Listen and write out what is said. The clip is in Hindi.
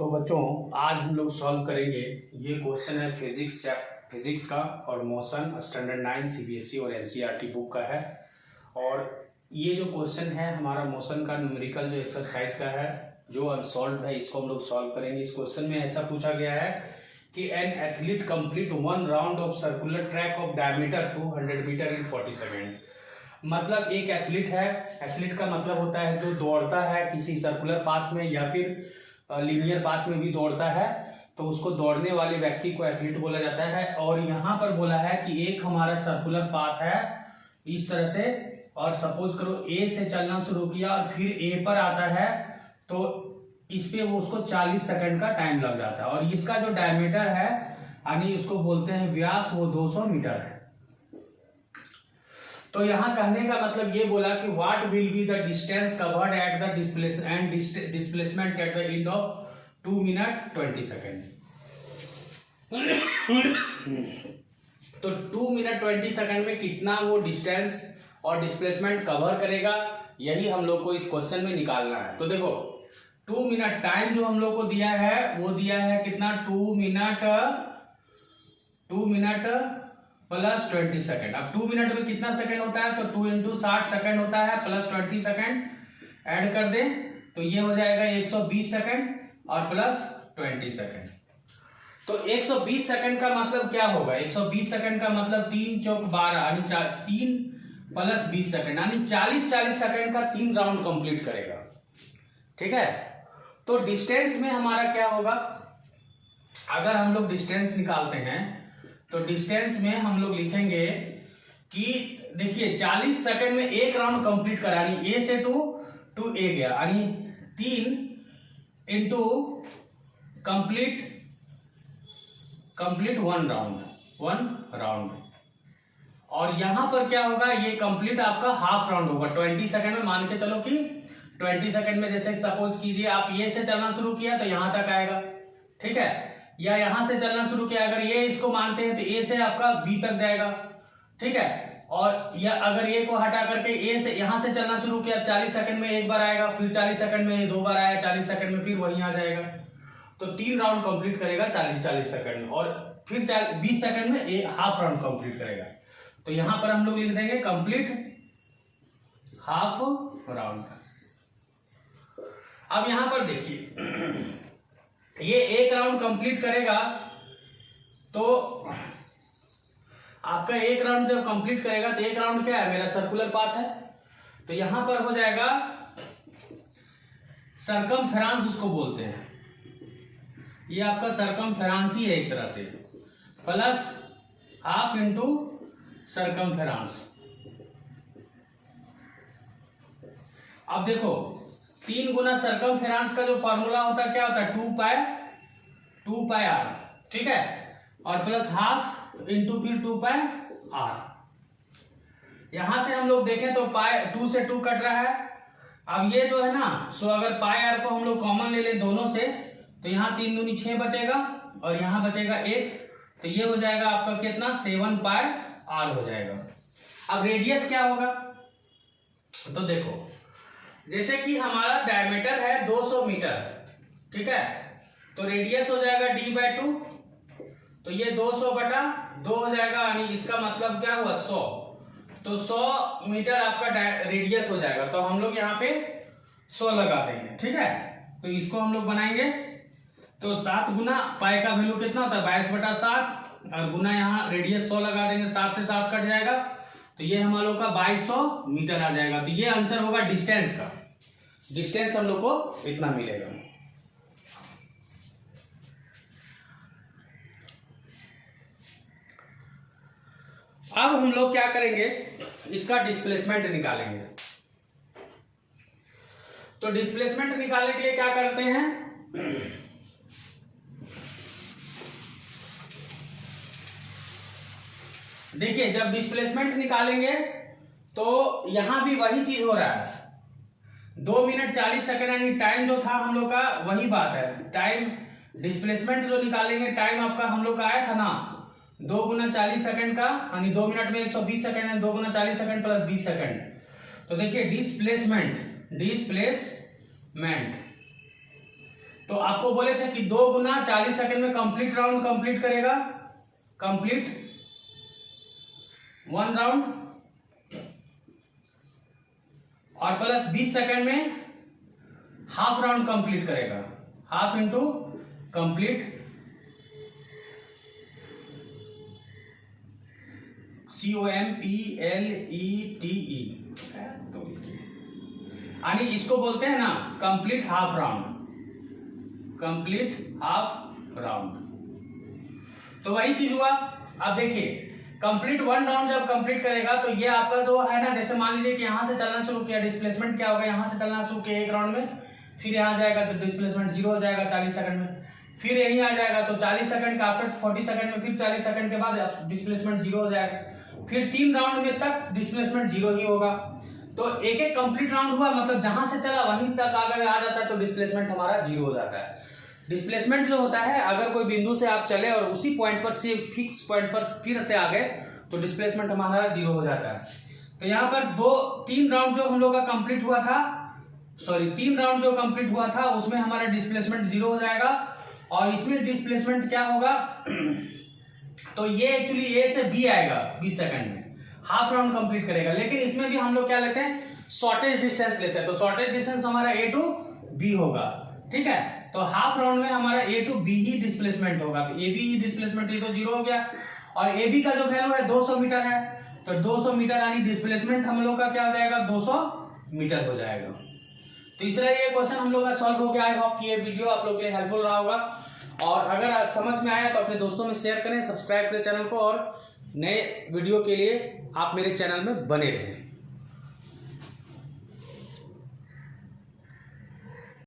तो बच्चों आज हम लोग सॉल्व करेंगे। ये क्वेश्चन है फिजिक्स का और मोशन स्टैंडर्ड 9 सीबीएसई और एनसीईआरटी बुक का है। और ये जो क्वेश्चन है हमारा मोशन का न्यूमेरिकल जो एक्सरसाइज का है जो अनसॉल्व है, इसको हम लोग सॉल्व करेंगे। इस क्वेश्चन में ऐसा पूछा गया है कि an athlete complete 1 round of circular track of diameter 200 metre in 40 second. मतलब एक एथलीट है, एथलीट का मतलब होता है जो दौड़ता है किसी सर्कुलर पाथ में या फिर लीनियर पाथ में भी दौड़ता है, तो उसको दौड़ने वाले व्यक्ति को एथलीट बोला जाता है। और यहाँ पर बोला है कि एक हमारा सर्कुलर पाथ है इस तरह से, और सपोज करो ए से चलना शुरू किया और फिर ए पर आता है, तो इस पे वो उसको 40 सेकंड का टाइम लग जाता है। और इसका जो डायमीटर है यानी इसको बोलते हैं व्यास, वो 200 मीटर है। तो यहाँ कहने का मतलब ये बोला कि what will be the distance covered at the displacement at the end of 2 minute 20 second. तो 2 मिनट 20 सेकेंड में कितना वो डिस्टेंस और डिस्प्लेसमेंट कवर करेगा, यही हम लोग को इस क्वेश्चन में निकालना है। तो देखो 2 मिनट टाइम जो हम लोग को दिया है वो दिया है कितना, 2 मिनट प्लस 20 सेकेंड। अब 2 मिनट में कितना सेकेंड होता है, तो 2 इंटू 60 सेकेंड होता है, प्लस 20 सेकेंड ऐड कर दें तो ये हो जाएगा 120 सेकेंड और प्लस 20 सेकेंड। तो 120 सेकेंड का मतलब क्या होगा, 120 सेकेंड का मतलब 3 चौक 12 यानी 3 प्लस 20 सेकेंड यानी 40 सेकेंड का 3 राउंड कंप्लीट करेगा। ठीक है, तो डिस्टेंस में हमारा क्या होगा, अगर हम लोग डिस्टेंस निकालते हैं तो डिस्टेंस में हम लोग लिखेंगे कि देखिए 40 सेकंड में एक राउंड कंप्लीट करा, यानी ए से टू ए गया, यानी 3 इंटू कंप्लीट 1 राउंड। और यहां पर क्या होगा, ये कंप्लीट आपका हाफ राउंड होगा 20 सेकंड में। मान के चलो कि 20 सेकंड में जैसे सपोज कीजिए आप ए से चलना शुरू किया तो यहां तक आएगा, ठीक है, या यहां से चलना शुरू किया, अगर ये इसको मानते हैं तो ए से आपका बी तक जाएगा, ठीक है। और या अगर ए को हटा करके ए से यहां से चलना शुरू किया 40 सेकंड में एक बार आएगा, फिर 40 सेकंड में 2 बार आया, 40 सेकंड में फिर वहीं आ जाएगा। तो 3 राउंड कंप्लीट करेगा 40 सेकंड में, और फिर 20 सेकंड में हाफ राउंड कंप्लीट करेगा। तो यहां पर हम लोग लिख देंगे कंप्लीट हाफ राउंड। अब यहां पर देखिए ये एक राउंड कंप्लीट करेगा, तो आपका एक राउंड जब कंप्लीट करेगा तो एक राउंड क्या है, मेरा सर्कुलर पाथ है, तो यहां पर हो जाएगा सरकमफेरेंस उसको बोलते हैं, ये आपका सरकमफेरेंस ही है एक तरह से, प्लस हाफ इंटू सरकमफेरेंस। अब देखो 3 गुना सरकमफेरेंस का जो फॉर्मूला होता है क्या होता है, 2 पाई आर, ठीक है, और प्लस हाफ इंटू फिर 2 पाई आर। यहां से हम लोग देखें तो 2 से 2 कट रहा है। अब ये जो है ना, सो अगर पाई आर को हम लोग कॉमन ले लें दोनों से, तो यहाँ 3 दूनी 6 बचेगा और यहाँ बचेगा 1, तो ये हो जाएगा आपका कितना, 7 पाई आर हो जाएगा। अब रेडियस क्या होगा, तो देखो जैसे कि हमारा डायमीटर है 200 मीटर, ठीक है, तो रेडियस हो जाएगा d/2, तो ये 200 बटा 2 हो जाएगा, यानी इसका मतलब क्या हुआ 100। तो 100 मीटर आपका रेडियस हो जाएगा, तो हम लोग यहाँ पे 100 लगा देंगे, ठीक है। तो इसको हम लोग बनाएंगे, तो 7 गुना पाई का वैल्यू कितना होता है 22/7, और गुना यहाँ रेडियस 100 लगा देंगे, 7 से 7 कट जाएगा, तो ये हम लोग का 2200 मीटर आ जाएगा। तो ये आंसर होगा डिस्टेंस का, डिस्टेंस हम लोग को इतना मिलेगा। अब हम लोग क्या करेंगे, इसका डिस्प्लेसमेंट निकालेंगे। तो डिस्प्लेसमेंट निकालने के लिए क्या करते हैं, देखिए जब डिस्प्लेसमेंट निकालेंगे तो यहां भी वही चीज हो रहा है, 2 मिनट 40 सेकंड यानी टाइम जो था हम लोग का वही बात है। टाइम डिस्प्लेसमेंट जो निकालेंगे, टाइम आपका हम लोग का आया था ना 2 गुना 40 सेकंड का, यानी 2 मिनट में 120 सेकंड है, 2 गुना 40 सेकंड प्लस 20 सेकंड। तो देखिए डिस्प्लेसमेंट तो आपको बोले थे कि 2 गुना 40 सेकंड में कंप्लीट राउंड कंप्लीट करेगा, कंप्लीट 1 राउंड, और प्लस 20 सेकंड में हाफ राउंड कंप्लीट करेगा, हाफ इंटू कंप्लीट COMPLETE, यानी इसको बोलते हैं ना complete half round, complete half round. तो वही चीज हुआ। अब देखिए कंप्लीट 1 राउंड जब कंप्लीट करेगा तो ये आपका जो है ना, जैसे मान लीजिए कि यहां से चलना शुरू किया, डिस्प्लेसमेंट क्या होगा, यहां से चलना शुरू किया 1 राउंड में, फिर यहां जाएगा तो डिस्प्लेसमेंट 0 हो जाएगा 40 सेकंड में, फिर यहीं आ जाएगा तो 40 सेकंड का आफ्टर 40 सेकंड में फिर 40 सेकंड के बाद डिस्प्लेसमेंट 0 हो जाएगा, फिर 3 राउंड में तक डिस्प्लेसमेंट 0 ही होगा। तो एक एक कंप्लीट राउंड हुआ, मतलब जहां से चला वहीं तक अगर आ जाता है तो डिस्प्लेसमेंट हमारा 0 हो जाता है। डिस्प्लेसमेंट जो होता है, अगर कोई बिंदु से आप चले और उसी पॉइंट पर से फिक्स पॉइंट पर फिर से आ गए तो डिस्प्लेसमेंट हमारा 0 हो जाता है। तो यहाँ पर 3 राउंड जो हम लोग का कंप्लीट हुआ था, 3 राउंड जो कंप्लीट हुआ था उसमें हमारा डिस्प्लेसमेंट 0 हो जाएगा, और इसमें डिस्प्लेसमेंट क्या होगा तो ये एक्चुअली ए से बी आएगा 20 सेकंड में, हाफ राउंड कंप्लीट करेगा। लेकिन इसमें भी हम लोग क्या लेते हैं, शॉर्टेज डिस्टेंस लेते हैं, तो शॉर्टेज डिस्टेंस हमारा ए टू बी होगा, ठीक है। तो हाफ राउंड में हमारा ए टू बी ही डिस्प्लेसमेंट होगा, तो ए बी ही डिस्प्लेसमेंट, ये तो 0 हो गया। और ए बी का जो वैल्यू है 200 मीटर है, तो 200 मीटर यानी डिस्प्लेसमेंट हम लोग का क्या हो जाएगा, 200 मीटर हो जाएगा। तो इस तरह ये क्वेश्चन हम लोग का सॉल्व हो गया। आई होप कि ये वीडियो आप लोग के लिए हेल्पफुल रहा होगा, और अगर समझ में आया तो अपने दोस्तों में शेयर करें, सब्सक्राइब करें चैनल को, और नए वीडियो के लिए आप मेरे चैनल में बने रहें।